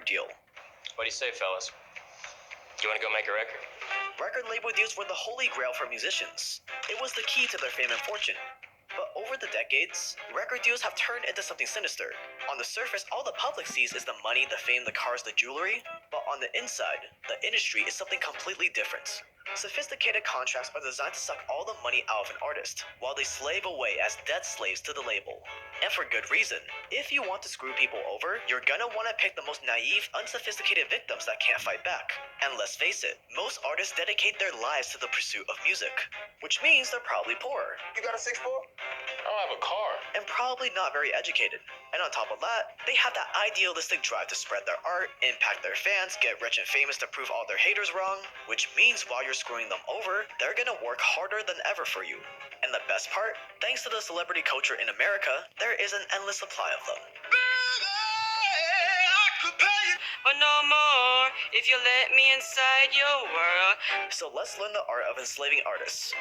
record deal. What do you say, fellas? You want to go make a record? Record label deals were the holy grail for musicians. It was the key to their fame and fortune. But over the decades, record deals have turned into something sinister. On the surface, all the public sees is the money, the fame, the cars, the jewelry. But on the inside, the industry is something completely different. Sophisticated contracts are designed to suck all the money out of an artist, while they slave away as debt slaves to the label. And for good reason. If you want to screw people over, you're gonna want to pick the most naive, unsophisticated victims that can't fight back. And let's face it, most artists dedicate their lives to the pursuit of music, which means they're probably poor. You got a 6'4"? I don't have a car. And probably not very educated. And on top of that, they have that idealistic drive to spread their art, impact their fans, get rich and famous to prove all their haters wrong, which means while you're screwing them over, they're gonna work harder than ever for you. And the best part, thanks to the celebrity culture in America, there is an endless supply of them. But no more if you let me inside your world. So let's learn the art of enslaving artists.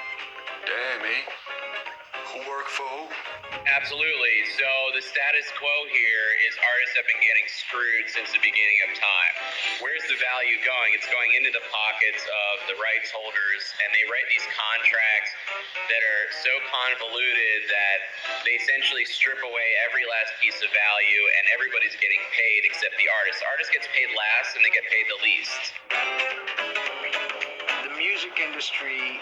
Damn, eh? Who work for who? Absolutely. So the status quo here is artists have been getting screwed since the beginning of time. Where's the value going? It's going into the pockets of the rights holders, and they write these contracts that are so convoluted that they essentially strip away every last piece of value, and everybody's getting paid except the artist. The artist gets paid last, and they get paid the least. The music industry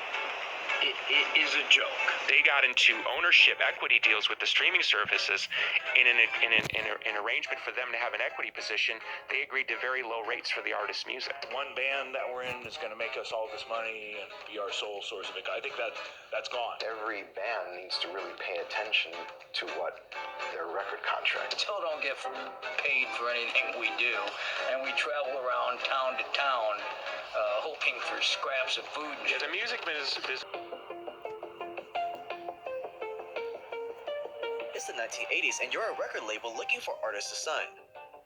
is a joke. They got into ownership equity deals with the streaming services. In an arrangement for them to have an equity position, they agreed to very low rates for the artist's music. One band that we're in is going to make us all this money and be our sole source of income. I think that's gone. Every band needs to really pay attention to what their record contract. Still don't get paid for anything we do, and we travel around town to town hoping for scraps of food. Yeah, the music business. It's the 1980s and you're a record label looking for artists to sign.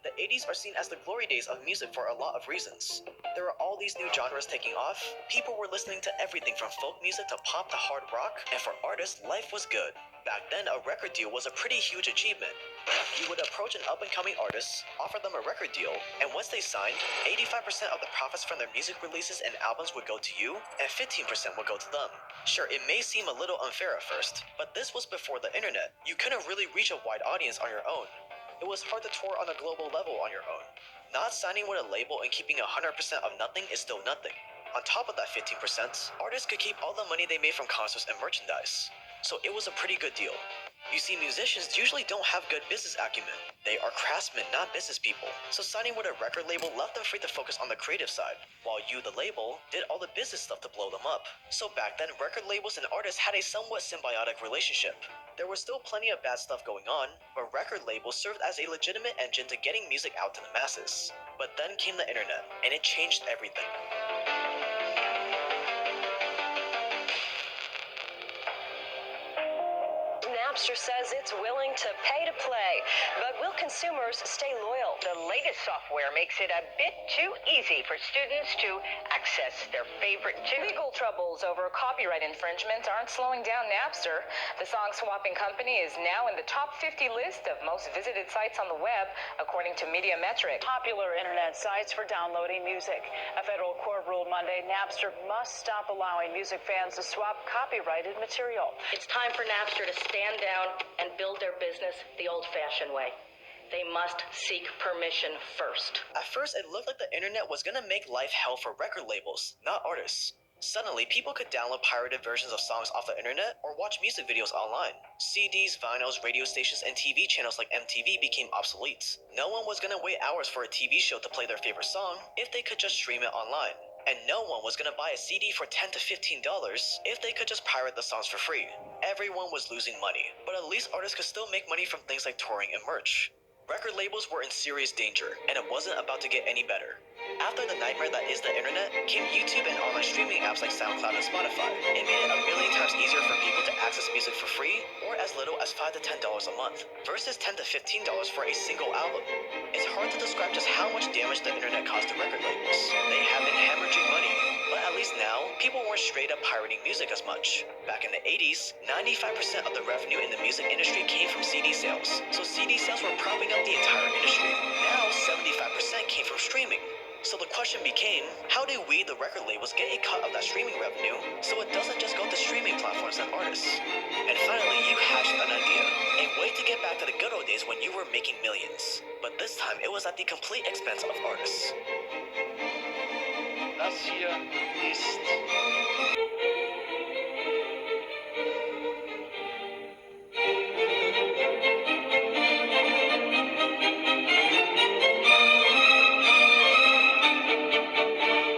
The 80s are seen as the glory days of music for a lot of reasons. There are all these new genres taking off, people were listening to everything from folk music to pop to hard rock, and for artists, life was good. Back then, a record deal was a pretty huge achievement. You would approach an up-and-coming artist, offer them a record deal, and once they signed, 85% of the profits from their music releases and albums would go to you, and 15% would go to them. Sure, it may seem a little unfair at first, but this was before the internet. You couldn't really reach a wide audience on your own. It was hard to tour on a global level on your own. Not signing with a label and keeping 100% of nothing is still nothing. On top of that 15%, artists could keep all the money they made from concerts and merchandise. So it was a pretty good deal. You see, musicians usually don't have good business acumen. They are craftsmen, not business people. So signing with a record label left them free to focus on the creative side, while you, the label, did all the business stuff to blow them up. So back then, record labels and artists had a somewhat symbiotic relationship. There was still plenty of bad stuff going on, but record labels served as a legitimate engine to getting music out to the masses. But then came the internet, and it changed everything. Napster says it's willing to pay to play, but will consumers stay loyal? The latest software makes it a bit too easy for students to access their favorite tunes. Legal troubles over copyright infringement aren't slowing down Napster. The song-swapping company is now in the top 50 list of most visited sites on the web, according to Mediametric. Popular internet sites for downloading music. A federal court ruled Monday Napster must stop allowing music fans to swap copyrighted material. It's time for Napster to stand down and build their business the old-fashioned way. They must seek permission first. At first, it looked like the internet was gonna make life hell for record labels, not artists. Suddenly, people could download pirated versions of songs off the internet or watch music videos online. CDs, vinyls, radio stations, and TV channels like MTV became obsolete. No one was gonna wait hours for a TV show to play their favorite song if they could just stream it online. And no one was gonna buy a CD for $10 to $15 if they could just pirate the songs for free. Everyone was losing money, but at least artists could still make money from things like touring and merch. Record labels were in serious danger, and it wasn't about to get any better. After the nightmare that is the internet, came YouTube and online streaming apps like SoundCloud and Spotify. It made it a million times easier for people to access music for free, or as little as $5 to $10 a month, versus $10 to $15 for a single album. It's hard to describe just how much damage the internet caused to record labels. They have been hemorrhaging money, but at least now, people weren't straight up pirating music as much. Back in the 80s, 95% of the revenue in the music industry came from CD sales, so CD sales were propping up the entire industry. Now, 75% came came from streaming. So the question became, how do we, the record labels, get a cut of that streaming revenue so it doesn't just go to streaming platforms and artists? And finally, you hatched an idea. A way to get back to the good old days when you were making millions. But this time, it was at the complete expense of artists. Das hier ist